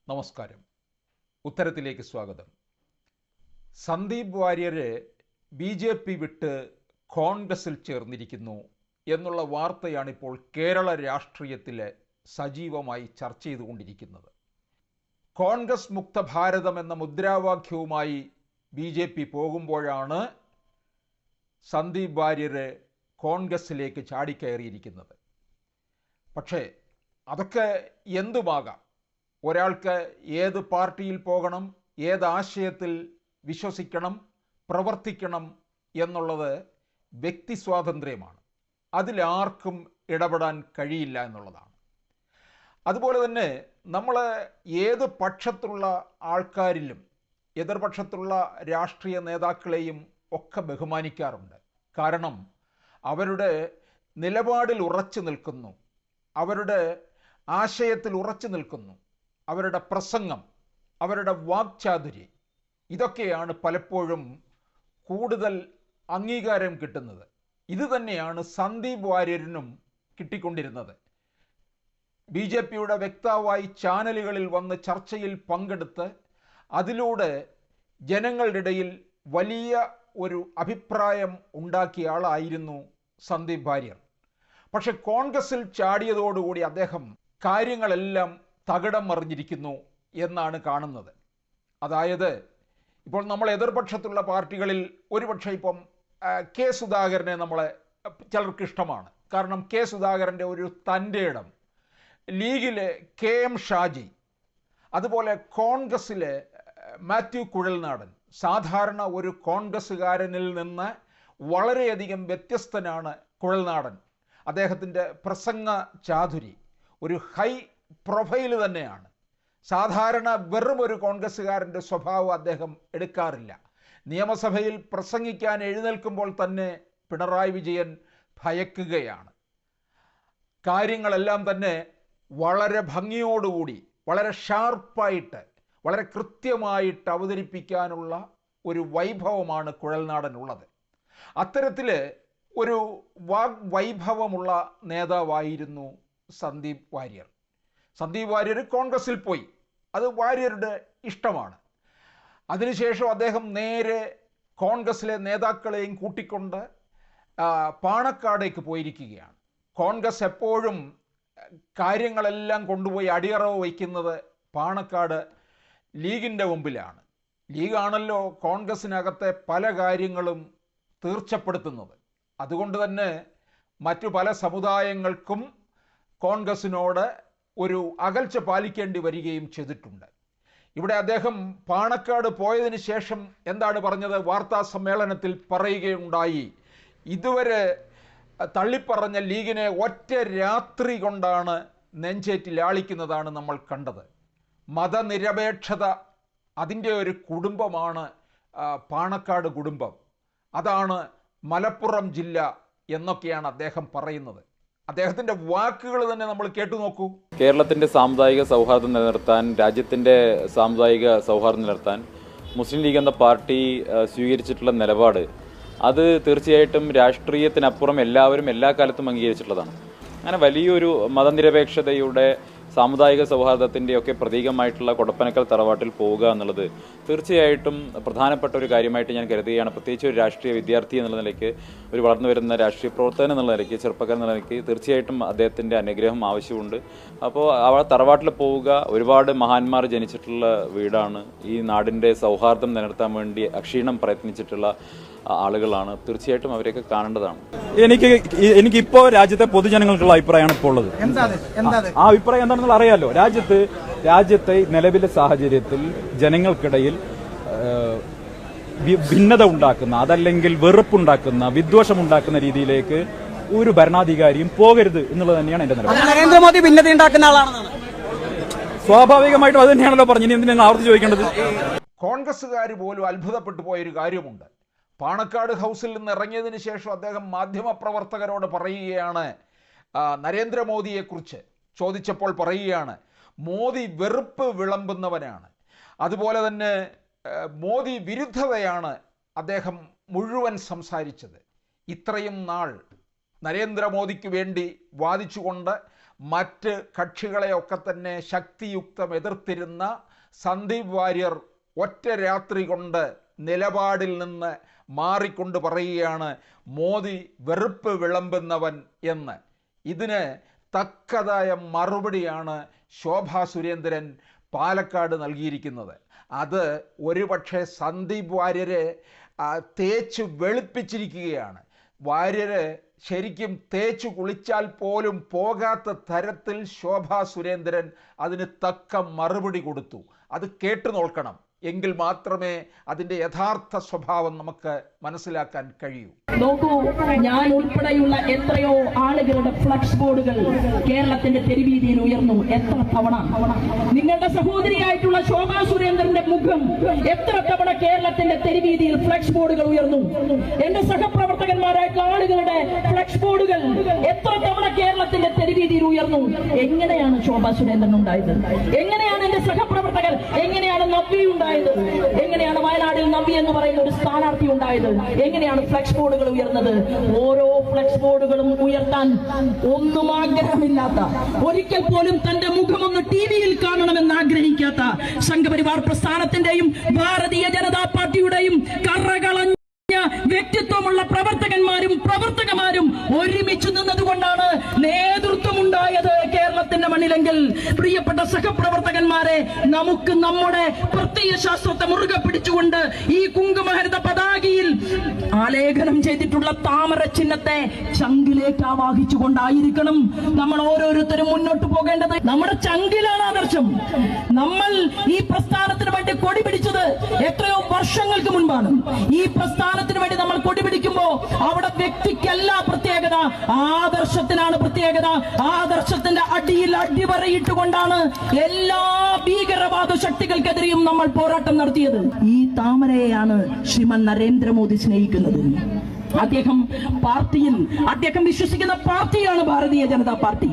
നമസ്കാരം. ഉത്തരത്തിലേക്ക് സ്വാഗതം. സന്ദീപ് വാര്യര് BJP വിട്ട് കോൺഗ്രസിൽ ചേർന്നിരിക്കുന്നു എന്നുള്ള വാർത്തയാണിപ്പോൾ കേരള രാഷ്ട്രീയത്തിൽ സജീവമായി ചർച്ച ചെയ്തുകൊണ്ടിരിക്കുന്നത്. കോൺഗ്രസ് മുക്ത ഭാരതം എന്ന മുദ്രാവാക്യവുമായി BJP പോകുമ്പോഴാണ് സന്ദീപ് വാര്യര് കോൺഗ്രസിലേക്ക് ചാടിക്കയറിയിരിക്കുന്നത്. പക്ഷേ അതൊക്കെ എന്തുമാകാം. ഒരാൾക്ക് ഏത് പാർട്ടിയിൽ പോകണം, ഏത് ആശയത്തിൽ വിശ്വസിക്കണം, പ്രവർത്തിക്കണം എന്നുള്ളത് വ്യക്തി സ്വാതന്ത്ര്യമാണ്. അതിലാർക്കും ഇടപെടാൻ കഴിയില്ല എന്നുള്ളതാണ്. അതുപോലെ തന്നെ നമ്മൾ ഏത് പക്ഷത്തുള്ള ആൾക്കാരിലും എതിർപക്ഷത്തുള്ള രാഷ്ട്രീയ നേതാക്കളെയും ഒക്കെ ബഹുമാനിക്കാറുണ്ട്. കാരണം അവരുടെ നിലപാടിൽ ഉറച്ചു നിൽക്കുന്നു, അവരുടെ ആശയത്തിൽ ഉറച്ചു നിൽക്കുന്നു, അവരുടെ പ്രസംഗം, അവരുടെ വാക്ചാതുര്യം, ഇതൊക്കെയാണ് പലപ്പോഴും കൂടുതൽ അംഗീകാരം കിട്ടുന്നത്. ഇത് തന്നെയാണ് സന്ദീപ് വാര്യരിനും കിട്ടിക്കൊണ്ടിരുന്നത്. BJPയുടെ വക്താവായി ചാനലുകളിൽ വന്ന് ചർച്ചയിൽ പങ്കെടുത്ത് അതിലൂടെ ജനങ്ങളുടെ ഇടയിൽ വലിയ ഒരു അഭിപ്രായം ഉണ്ടാക്കിയ ആളായിരുന്നു സന്ദീപ് വാര്യർ. പക്ഷെ കോൺഗ്രസിൽ ചാടിയതോടുകൂടി അദ്ദേഹം കാര്യങ്ങളെല്ലാം തകിടം മറിഞ്ഞിരിക്കുന്നു എന്നാണ് കാണുന്നത്. അതായത് ഇപ്പോൾ നമ്മൾ എതിർപക്ഷത്തുള്ള പാർട്ടികളിൽ ഒരുപക്ഷെ ഇപ്പം കെ സുധാകരനെ നമ്മളെ ചിലർക്ക് ഇഷ്ടമാണ്. കാരണം കെ സുധാകരൻ്റെ ഒരു തൻ്റെ ഇടം, ലീഗിലെ KM ഷാജി, അതുപോലെ കോൺഗ്രസ്സിലെ മാത്യു കുഴൽനാടൻ, സാധാരണ ഒരു കോൺഗ്രസ്സുകാരനിൽ നിന്ന് വളരെയധികം വ്യത്യസ്തനാണ് കുഴൽനാടൻ. അദ്ദേഹത്തിൻ്റെ പ്രസംഗ ചാതുരി ഒരു ഹൈ പ്രൊഫൈൽ തന്നെയാണ്. സാധാരണ വെറും ഒരു കോൺഗ്രസ്സുകാരൻ്റെ സ്വഭാവം അദ്ദേഹം എടുക്കാറില്ല. നിയമസഭയിൽ പ്രസംഗിക്കാൻ എഴുന്നേൽക്കുമ്പോൾ തന്നെ പിണറായി വിജയൻ ഭയക്കുകയാണ്. കാര്യങ്ങളെല്ലാം തന്നെ വളരെ ഭംഗിയോടുകൂടി, വളരെ ഷാർപ്പായിട്ട്, വളരെ കൃത്യമായിട്ട് അവതരിപ്പിക്കാനുള്ള ഒരു വൈഭവമാണ് കുഴൽനാടനുള്ളത്. അത്തരത്തിൽ ഒരു വൈഭവമുള്ള നേതാവായിരുന്നു സന്ദീപ് വാര്യർ. സന്ദീപ് വാര്യർ കോൺഗ്രസിൽ പോയി, അത് വാര്യരുടെ ഇഷ്ടമാണ്. അതിനുശേഷം അദ്ദേഹം നേരെ കോൺഗ്രസിലെ നേതാക്കളെയും കൂട്ടിക്കൊണ്ട് പാണക്കാടേക്ക് പോയിരിക്കുകയാണ്. കോൺഗ്രസ് എപ്പോഴും കാര്യങ്ങളെല്ലാം കൊണ്ടുപോയി അടിയറവ് വയ്ക്കുന്നത് പാണക്കാട് ലീഗിൻ്റെ മുമ്പിലാണ്. ലീഗാണല്ലോ കോൺഗ്രസിനകത്തെ പല കാര്യങ്ങളും തീർച്ചപ്പെടുത്തുന്നത്. അതുകൊണ്ട് തന്നെ മറ്റു പല സമുദായങ്ങൾക്കും കോൺഗ്രസിനോട് ഒരു അകൽച്ച പാലിക്കേണ്ടി വരികയും ചെയ്തിട്ടുണ്ട്. ഇവിടെ അദ്ദേഹം പാണക്കാട് പോയതിന് ശേഷം എന്താണ് പറഞ്ഞത്? വാർത്താ സമ്മേളനത്തിൽ പറയുകയുണ്ടായി, ഇതുവരെ തള്ളിപ്പറഞ്ഞ ലീഗിനെ ഒറ്റ രാത്രി കൊണ്ടാണ് നെഞ്ചേറ്റി ലാളിക്കുന്നതാണ് നമ്മൾ കണ്ടത്. മതനിരപേക്ഷത, അതിൻ്റെ ഒരു കുടുംബമാണ് പാണക്കാട് കുടുംബം, അതാണ് മലപ്പുറം ജില്ല എന്നൊക്കെയാണ് അദ്ദേഹം പറയുന്നത്. അദ്ദേഹത്തിൻ്റെ വാക്കുകൾ തന്നെ നമ്മൾ കേട്ടു നോക്കൂ. കേരളത്തിൻ്റെ സാമുദായിക സൗഹാർദ്ദം നിലനിർത്താൻ, രാജ്യത്തിൻ്റെ സാമുദായിക സൗഹാർദ്ദം നിലനിർത്താൻ മുസ്ലിം ലീഗ് എന്ന പാർട്ടി സ്വീകരിച്ചിട്ടുള്ള നിലപാട് അത് തീർച്ചയായിട്ടും രാഷ്ട്രീയത്തിനപ്പുറം എല്ലാവരും എല്ലാ കാലത്തും അംഗീകരിച്ചിട്ടുള്ളതാണ്. അങ്ങനെ വലിയൊരു മതനിരപേക്ഷതയുടെ, സാമുദായിക സൗഹാർദ്ദത്തിൻ്റെയൊക്കെ പ്രതീകമായിട്ടുള്ള കൊടപ്പനക്കൽ തറവാട്ടിൽ പോവുക എന്നുള്ളത് തീർച്ചയായിട്ടും പ്രധാനപ്പെട്ട ഒരു കാര്യമായിട്ട് ഞാൻ കരുതുകയാണ്. പ്രത്യേകിച്ച് ഒരു രാഷ്ട്രീയ വിദ്യാർത്ഥി എന്നുള്ള നിലയ്ക്ക്, ഒരു വളർന്നു വരുന്ന രാഷ്ട്രീയ പ്രവർത്തകൻ എന്നുള്ള നിലയ്ക്ക്, ചെറുപ്പക്കാരൻ എന്നുള്ള നിലയ്ക്ക് തീർച്ചയായിട്ടും അദ്ദേഹത്തിൻ്റെ അനുഗ്രഹം ആവശ്യമുണ്ട്. അപ്പോൾ ആ തറവാട്ടിൽ പോവുക, ഒരുപാട് മഹാന്മാർ ജനിച്ചിട്ടുള്ള വീടാണ്, ഈ നാടിൻ്റെ സൗഹാർദ്ദം നിലനിർത്താൻ വേണ്ടി അക്ഷീണം പ്രയത്നിച്ചിട്ടുള്ള ആളുകളാണ്. തീർച്ചയായിട്ടും അവരെയൊക്കെ കാണേണ്ടതാണ്. എനിക്കിപ്പോൾ രാജ്യത്തെ പൊതുജനങ്ങൾക്കുള്ള അഭിപ്രായമാണ് ഇപ്പോൾ ഉള്ളത്. ആ അഭിപ്രായം എന്താണെന്നുള്ള അറിയാലോ. രാജ്യത്തെ നിലവിലെ സാഹചര്യത്തിൽ ജനങ്ങൾക്കിടയിൽ ഭിന്നത ഉണ്ടാക്കുന്ന, അതല്ലെങ്കിൽ വെറുപ്പുണ്ടാക്കുന്ന, വിദ്വേഷമുണ്ടാക്കുന്ന രീതിയിലേക്ക് ഒരു ഭരണാധികാരിയും പോകരുത് എന്നുള്ളത് തന്നെയാണ് എന്റെ നിലപാട്. നരേന്ദ്രമോദി ഭിന്നത ഉണ്ടാക്കുന്ന ആളാണെന്നാണ് സ്വാഭാവികമായിട്ടും അത് തന്നെയാണല്ലോ പറഞ്ഞു. ഇനി എന്തിനാണ് ആവർത്തി ചോദിക്കേണ്ടത്? കോൺഗ്രസ്സുകാർ പോലും അത്ഭുതപ്പെട്ടു പോയൊരു കാര്യമുണ്ട്. പാണക്കാട് ഹൗസിൽ നിന്ന് ഇറങ്ങിയതിന് ശേഷം അദ്ദേഹം മാധ്യമപ്രവർത്തകരോട് പറയുകയാണ്, നരേന്ദ്രമോദിയെക്കുറിച്ച് ചോദിച്ചപ്പോൾ പറയുകയാണ്, മോദി വെറുപ്പ് വിളമ്പുന്നവനാണ്, അതുപോലെ തന്നെ മോദി വിരുദ്ധതയാണ് അദ്ദേഹം മുഴുവൻ സംസാരിച്ചത്. ഇത്രയും നാൾ നരേന്ദ്രമോദിക്ക് വേണ്ടി വാദിച്ചുകൊണ്ട് മറ്റ് കക്ഷികളെയൊക്കെ തന്നെ ശക്തിയുക്തം എതിർത്തിരുന്ന സന്ദീപ് വാര്യർ ഒറ്റ രാത്രി കൊണ്ട് നിലപാടിൽ നിന്ന് മാറിക്കൊണ്ട് പറയുകയാണ് മോദി വെറുപ്പ് വിളമ്പുന്നവൻ എന്ന്. ഇതിന് തക്കതായ മറുപടിയാണ് ശോഭാ സുരേന്ദ്രൻ പാലക്കാട് നൽകിയിരിക്കുന്നത്. അത് ഒരുപക്ഷെ സന്ദീപ് വാര്യരെ തേച്ച് വെളുപ്പിച്ചിരിക്കുകയാണ്. വാര്യര് ശരിക്കും തേച്ചു കുളിച്ചാൽ പോലും പോകാത്ത തരത്തിൽ ശോഭാ സുരേന്ദ്രൻ അതിന് തക്ക മറുപടി കൊടുത്തു. അത് കേട്ടു നോക്കണം, എങ്കിൽ മാത്രമേ അതിൻ്റെ യഥാർത്ഥ സ്വഭാവം നമുക്ക് മനസ്സിലാക്കാൻ കഴിയൂ. നോക്കൂ, ഞാൻ ഉൾപ്പെടെയുള്ള എത്രയോ ആളുകളുടെ ഫ്ലക്സ് ബോർഡുകൾ കേരളത്തിന്റെ തെരുവീതിയിൽ ഉയർന്നു. എത്ര തവണ നിങ്ങളുടെ സഹോദരിയായിട്ടുള്ള ശോഭാ സുരേന്ദ്രന്റെ മുഖം എത്ര തവണ കേരളത്തിന്റെ തെരുവീതിയിൽ ഫ്ലക്സ് ബോർഡുകൾ ഉയർന്നു. എന്റെ സഹപ്രവർത്തകന്മാരായിട്ടുള്ള ആളുകളുടെ ഫ്ലക്സ് ബോർഡുകൾ എത്ര തവണ കേരളത്തിന്റെ തെരുവീതിയിൽ ഉയർന്നു. എങ്ങനെയാണ് ശോഭാ സുരേന്ദ്രൻ ഉണ്ടായത്? എങ്ങനെയാണ് എന്റെ സഹപ്രവർത്തകർ, എങ്ങനെയാണ് നവ്യ ഉണ്ടായത്? എങ്ങനെയാണ് വയനാടിൽ നവ്യ എന്ന് പറയുന്ന ഒരു സ്ഥാനാർത്ഥി ഉണ്ടായത്? എങ്ങനെയാണ് ഫ്ലക്സ് ബോർഡുകൾ ഉയർന്നത്? ഓരോ ഫ്ലക്സ് ബോർഡുകളും ഉയർത്താൻ ഒന്നും ആഗ്രഹമില്ലാത്ത, ഒരിക്കൽ പോലും തന്റെ മുഖമൊന്ന് ടിവിയിൽ കാണണമെന്ന് ആഗ്രഹിക്കാത്ത സംഘപരിവാർ പ്രസ്ഥാനത്തിന്റെയും ഭാരതീയ ജനതാ പാർട്ടിയുടെയും കറകളഞ്ഞ വ്യക്തിത്വമുള്ള പ്രവർത്തകന്മാരും ഒരുമിച്ച് നിന്നതുകൊണ്ടാണ് നേതൃത്വമുണ്ടായത് കേരളത്തിന്റെ മണ്ണിലെങ്കിൽ പ്രിയപ്പെട്ട സഹപ്രവർത്തകന്മാരെ, നമുക്ക് നമ്മുടെ പ്രത്യയശാസ്ത്രത്തെ മുറുകെ പിടിച്ചുകൊണ്ട് ഈ കുങ്കുമഹരിത പതാകയിൽ ആലേഖനം ചെയ്തിട്ടുള്ള താമര ചിഹ്നത്തെ ചങ്കിലേക്ക് ആവാഹിച്ചുകൊണ്ടായിരിക്കണം നമ്മൾ ഓരോരുത്തരും മുന്നോട്ട് പോകേണ്ടത്. നമ്മുടെ ചങ്കിലാണ് ആദർശം. നമ്മൾ ഈ പ്രസ്ഥാനത്തിന് വേണ്ടി കൊടി പിടിച്ചത് എത്രയോ വർഷങ്ങൾക്ക് മുൻപാണ്. ഈ പ്രസ്ഥാനത്തിന് വേണ്ടി നമ്മൾ കൊടി പിടിക്കുമ്പോൾ അവിടെ വ്യക്തിക്കല്ല പ്രത്യേകത, ആദർശത്തിനാണ് പ്രത്യേകത. ആദർശത്തിന്റെ അടിയിൽ അടിവരയിട്ടുകൊണ്ടാണ് എല്ലാ ഭീകരവാദ ശക്തികൾക്കെതിരെയും നമ്മൾ പോരാട്ടം നടത്തിയത്. ഈ താമരയെയാണ് ശ്രീമാൻ നരേന്ദ്രമോദി സ്നേഹിക്കുന്നത്. അദ്ദേഹം വിശ്വസിക്കുന്ന പാർട്ടിയാണ് ഭാരതീയ ജനതാ പാർട്ടി.